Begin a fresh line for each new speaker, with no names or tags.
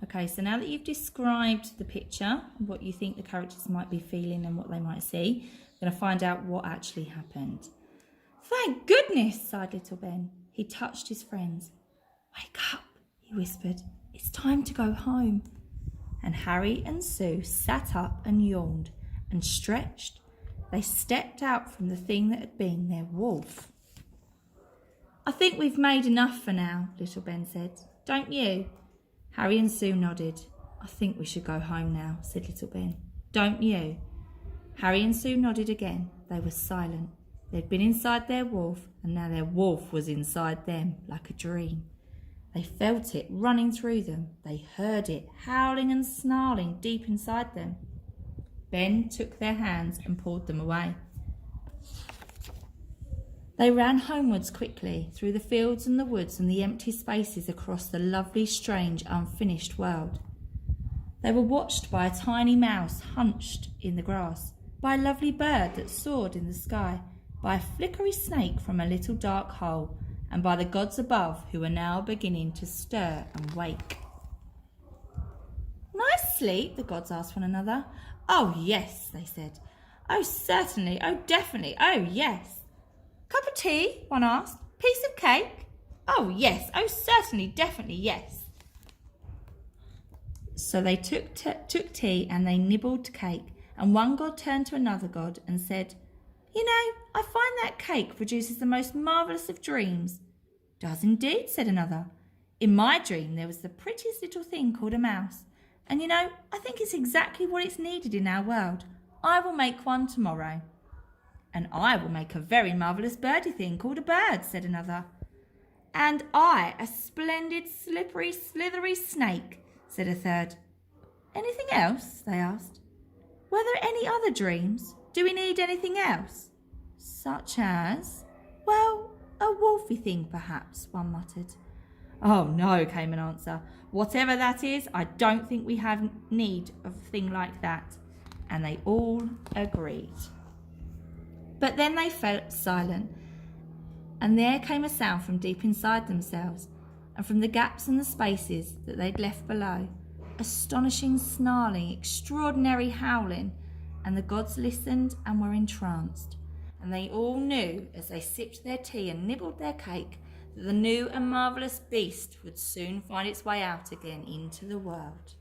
Okay, so now that you've described the picture, what you think the characters might be feeling and what they might see, we're going to find out what actually happened. Thank goodness, sighed little Ben. He touched his friends. Wake up, he whispered. It's time to go home. And Harry and Sue sat up and yawned and stretched. They stepped out from the thing that had been their wolf. I think we've made enough for now, little Ben said. Don't you? Harry and Sue nodded. I think we should go home now, said little Ben. Don't you? Harry and Sue nodded again. They were silent. They'd been inside their wolf, and now their wolf was inside them, like a dream. They felt it running through them. They heard it howling and snarling deep inside them. Ben took their hands and pulled them away. They ran homewards quickly, through the fields and the woods and the empty spaces across the lovely, strange, unfinished world. They were watched by a tiny mouse hunched in the grass, by a lovely bird that soared in the sky, by a flickery snake from a little dark hole, and by the gods above who were now beginning to stir and wake. Nice sleep, the gods asked one another. Oh, yes, they said. Oh, certainly. Oh, definitely. Oh, yes. Cup of tea, one asked. Piece of cake? Oh, yes. Oh, certainly, definitely, yes. So they took tea and they nibbled cake, and one god turned to another god and said, You know, I find that cake produces the most marvellous of dreams. Does indeed, said another. In my dream there was the prettiest little thing called a mouse, and you know, I think it's exactly what is needed in our world. I will make one tomorrow. And I will make a very marvellous birdie thing called a bird, said another. And I, a splendid, slippery, slithery snake, said a third. Anything else? They asked. Were there any other dreams? Do we need anything else? Such as, well, a wolfy thing perhaps, one muttered. Oh no, came an answer. Whatever that is, I don't think we have need of a thing like that. And they all agreed. But then they felt silent, and there came a sound from deep inside themselves, and from the gaps and the spaces that they'd left below, astonishing snarling, extraordinary howling, and the gods listened and were entranced, and they all knew as they sipped their tea and nibbled their cake that the new and marvellous beast would soon find its way out again into the world.